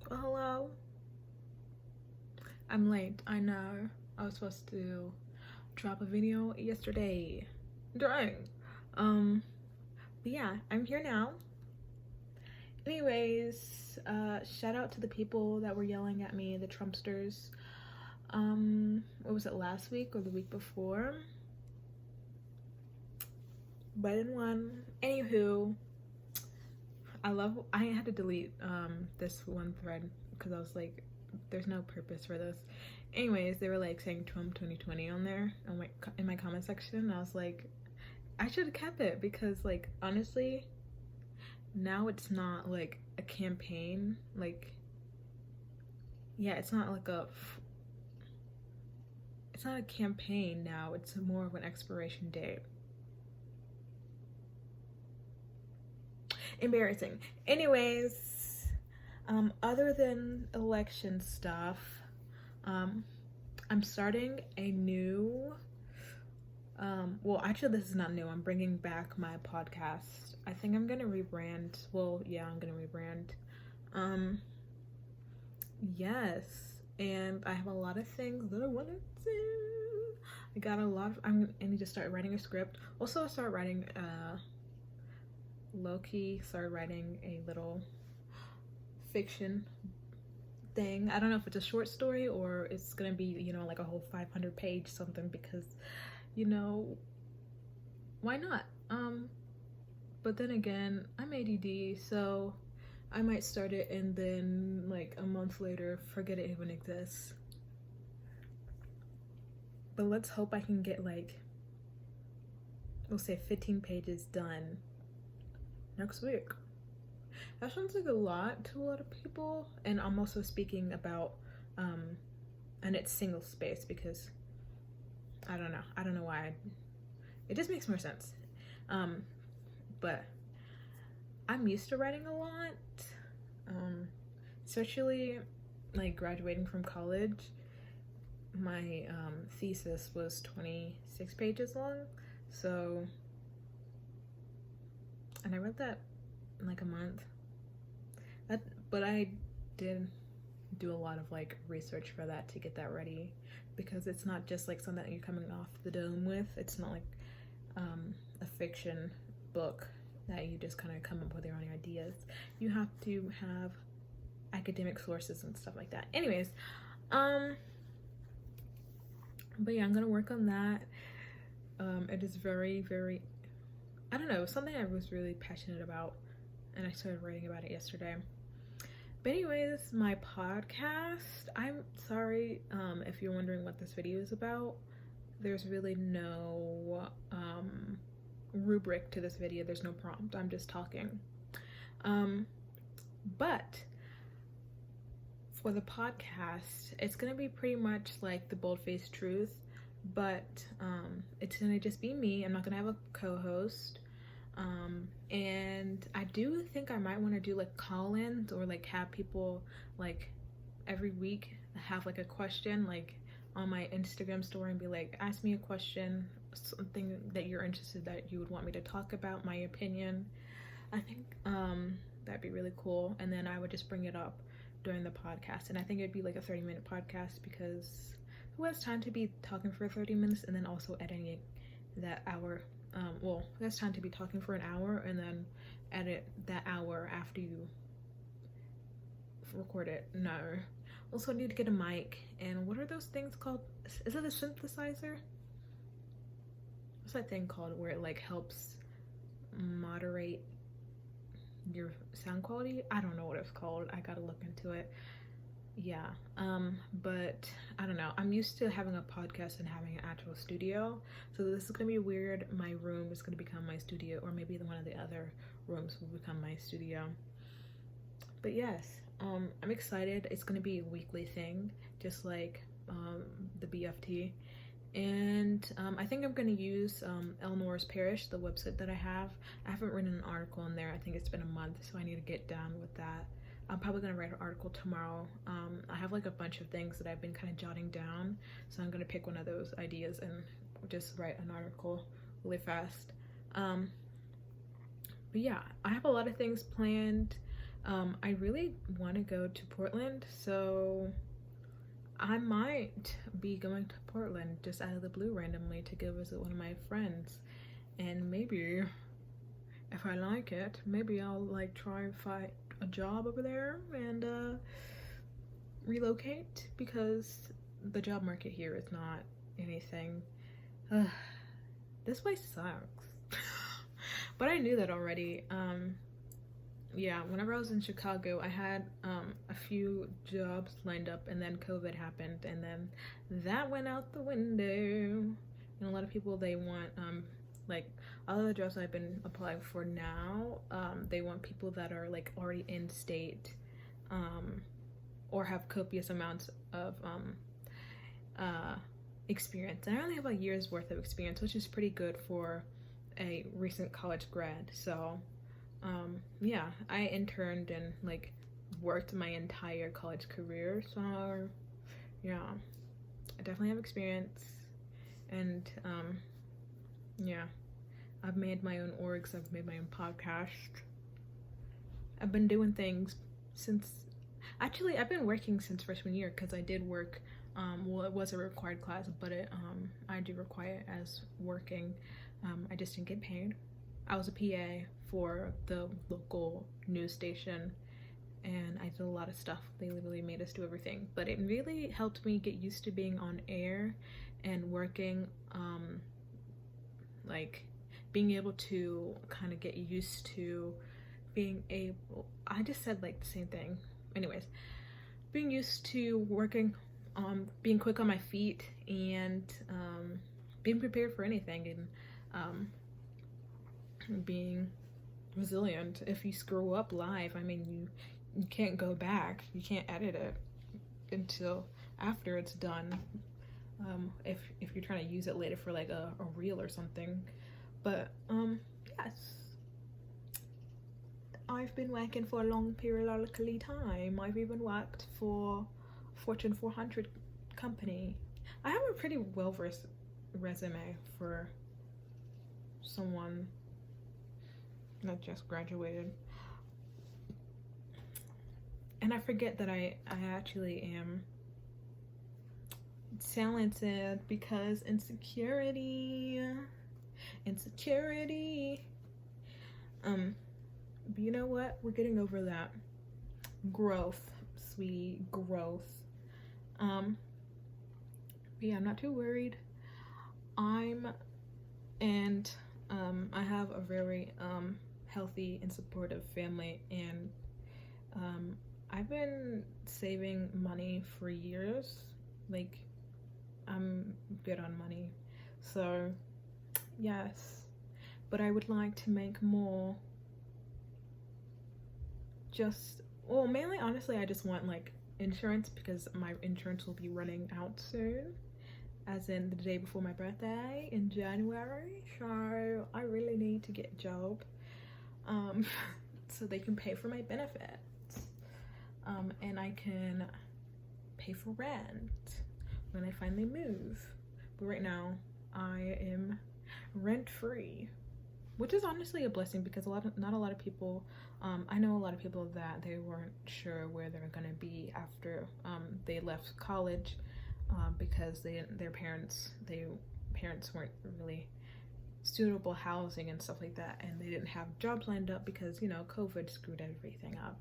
Well, hello. I'm late. I know. I was supposed to drop a video yesterday. Dang. Um, but yeah, I'm here now. Anyways, shout out to the people that were yelling at me, the Trumpsters. What was it, last week or the week before? Biden won. Anywho, I had to delete this one thread because I was like, there's no purpose for this. Anyways, they were like saying Trump 2020 on there in my comment section, and I was like, I should have kept it because, like, honestly, now it's not like a campaign. Like, yeah, it's not a campaign now. It's more of an expiration date. Embarrassing. Anyways, other than election stuff, I'm starting a new well, actually, this is not new. I'm bringing back my podcast. I think I'm gonna rebrand. Well, yeah, I'm gonna rebrand. Um, yes, and I have a lot of things that I want to do. I got a lot of. I need to start writing a script. Also, I started writing. Low key, started writing a little fiction thing. I don't know if it's a short story or it's gonna be, like a whole 500-page something because, you know, why not? But then again, I'm ADD, so I might start it and then like a month later forget it even exists. But let's hope I can get like, we'll say 15 pages done next week. That sounds like a lot to a lot of people, and I'm also speaking about and it's single space because I don't know why. It just makes more sense. But I'm used to writing a lot, especially like graduating from college. My thesis was 26 pages long, so, and I wrote that in like a month. But I did do a lot of like research for that to get that ready because it's not just like something that you're coming off the dome with. It's not like a fiction book that you just kind of come up with your own ideas. You have to have academic sources and stuff like that. Anyways, but yeah, I'm gonna work on that. It is very, very, I don't know, something I was really passionate about, and I started writing about it yesterday. But anyways, my podcast, I'm sorry if you're wondering what this video is about. There's really no rubric to this video. There's no prompt. I'm just talking. But for the podcast, it's gonna be pretty much like the Bold-Faced Truth, but it's gonna just be me. I'm not gonna have a co-host. And I do think I might want to do like call-ins or like have people like every week have like a question like on my Instagram story and be like, ask me a question, something that you're interested that you would want me to talk about, my opinion. I think that'd be really cool, and then I would just bring it up during the podcast, and I think it'd be like a 30-minute podcast because who has time to be talking for 30 minutes and then also editing that hour? Well, that's time to be talking for an hour and then edit that hour after you record it. No. Also, I need to get a mic. And what are those things called? Is it a synthesizer? What's that thing called where it like helps moderate your sound quality? I don't know what it's called. I gotta look into it. Yeah, but I don't know. I'm used to having a podcast and having an actual studio, so this is gonna be weird. My room is gonna become my studio, or maybe one of the other rooms will become my studio. But yes, I'm excited. It's gonna be a weekly thing, just like the BFT, and I think I'm gonna use Eleanor's Parish, the website that I have. I haven't written an article in there. I think it's been a month, so I need to get down with that. I'm probably gonna write an article tomorrow. I have like a bunch of things that I've been kind of jotting down, so I'm gonna pick one of those ideas and just write an article really fast. But yeah, I have a lot of things planned. I really want to go to Portland, so I might be going to Portland just out of the blue randomly to go visit one of my friends. And maybe if I like it, maybe I'll like try and find a job over there and relocate, because the job market here is not anything. This place sucks. But I knew that already. Yeah, whenever I was in Chicago, I had a few jobs lined up, and then COVID happened, and then that went out the window. And a lot of people, they want like all of the jobs I've been applying for now, they want people that are like already in state, or have copious amounts of experience. And I only have a year's worth of experience, which is pretty good for a recent college grad. So yeah, I interned and like worked my entire college career, so yeah, I definitely have experience. And yeah, I've made my own orgs, I've made my own podcast, I've been doing things since, actually I've been working since freshman year, because I did work, well, it was a required class, but I do require it as working. I just didn't get paid. I was a PA for the local news station, and I did a lot of stuff. They literally made us do everything, but it really helped me get used to being on air and working, like being able to kind of get used to being able, I just said like the same thing. Anyways, being used to working, being quick on my feet, and being prepared for anything, and being resilient. If you screw up live, I mean, you can't go back. You can't edit it until after it's done. If you're trying to use it later for like a reel or something. But yes, I've been working for a long periodically time. I've even worked for Fortune 400 company. I have a pretty well-versed resume for someone that just graduated. And I forget that I actually am talented, because insecurity. But you know what? We're getting over that. Growth, sweetie, growth. But yeah, I'm not too worried. I have a very healthy and supportive family, and I've been saving money for years. Like, I'm good on money, so yes, but I would like to make more. Well, mainly, honestly, I just want like insurance, because my insurance will be running out soon, as in the day before my birthday in January. So I really need to get a job, so they can pay for my benefits, and I can pay for rent when I finally move. But right now I am rent free, which is honestly a blessing, because not a lot of people, I know a lot of people that they weren't sure where they're gonna be after they left college, because their parents weren't really suitable housing and stuff like that, and they didn't have jobs lined up because, you know, COVID screwed everything up.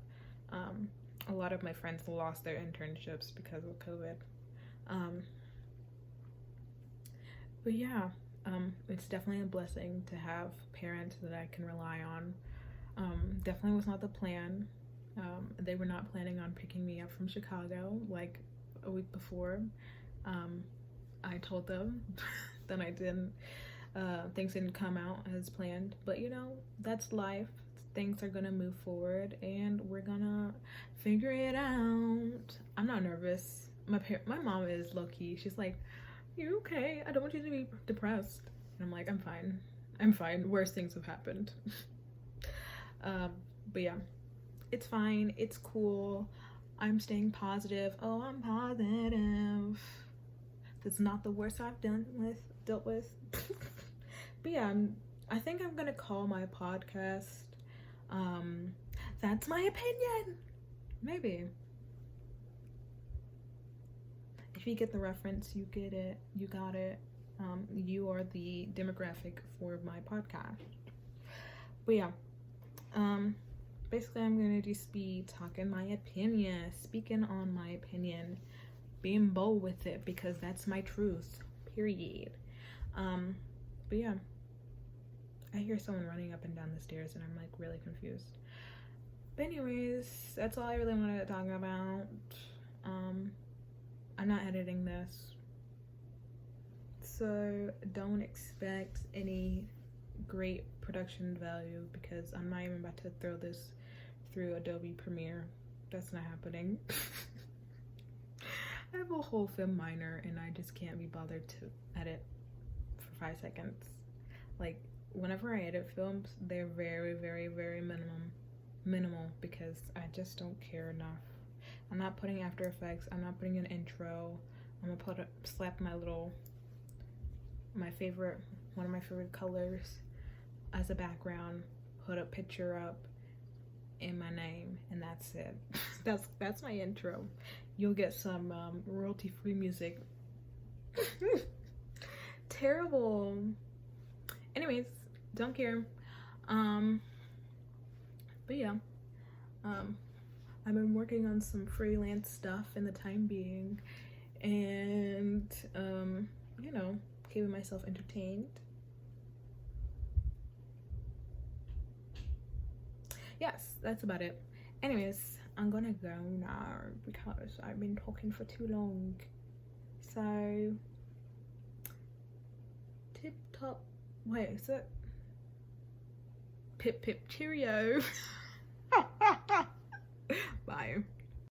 A lot of my friends lost their internships because of COVID. But yeah, it's definitely a blessing to have parents that I can rely on. Definitely was not the plan. They were not planning on picking me up from Chicago like a week before. I told them that things didn't come out as planned, but you know, that's life. Things are gonna move forward, and we're gonna figure it out. I'm not nervous. My mom is low-key. She's like, "You okay? I don't want you to be depressed." And I'm like, I'm fine. Worse things have happened. But yeah, it's fine. It's cool. I'm staying positive. Oh, I'm positive. That's not the worst I've dealt with. But yeah, I think I'm gonna call my podcast That's my opinion. Maybe. If you get the reference, you get it. You got it. You are the demographic for my podcast. But yeah, basically I'm gonna just be talking my opinion, speaking on my opinion, being bold with it because that's my truth. Period. But yeah, I hear someone running up and down the stairs and I'm like really confused. But anyways, that's all I really wanted to talk about. I'm not editing this, so don't expect any great production value because I'm not even about to throw this through Adobe Premiere. That's not happening. I have a whole film minor and I just can't be bothered to edit for 5 seconds. Like, whenever I edit films, they're very, very, very minimal because I just don't care enough. I'm not putting After Effects, I'm not putting an intro. I'm gonna slap one of my favorite colors as a background, put a picture up in my name, and that's it. that's my intro. You'll get some royalty-free music. Terrible. Anyways, don't care. But yeah, I've been working on some freelance stuff in the time being, and you know, keeping myself entertained. Yes, that's about it. Anyways, I'm gonna go now because I've been talking for too long. So, tip top. Wait, is it? Pip pip cheerio. Bye.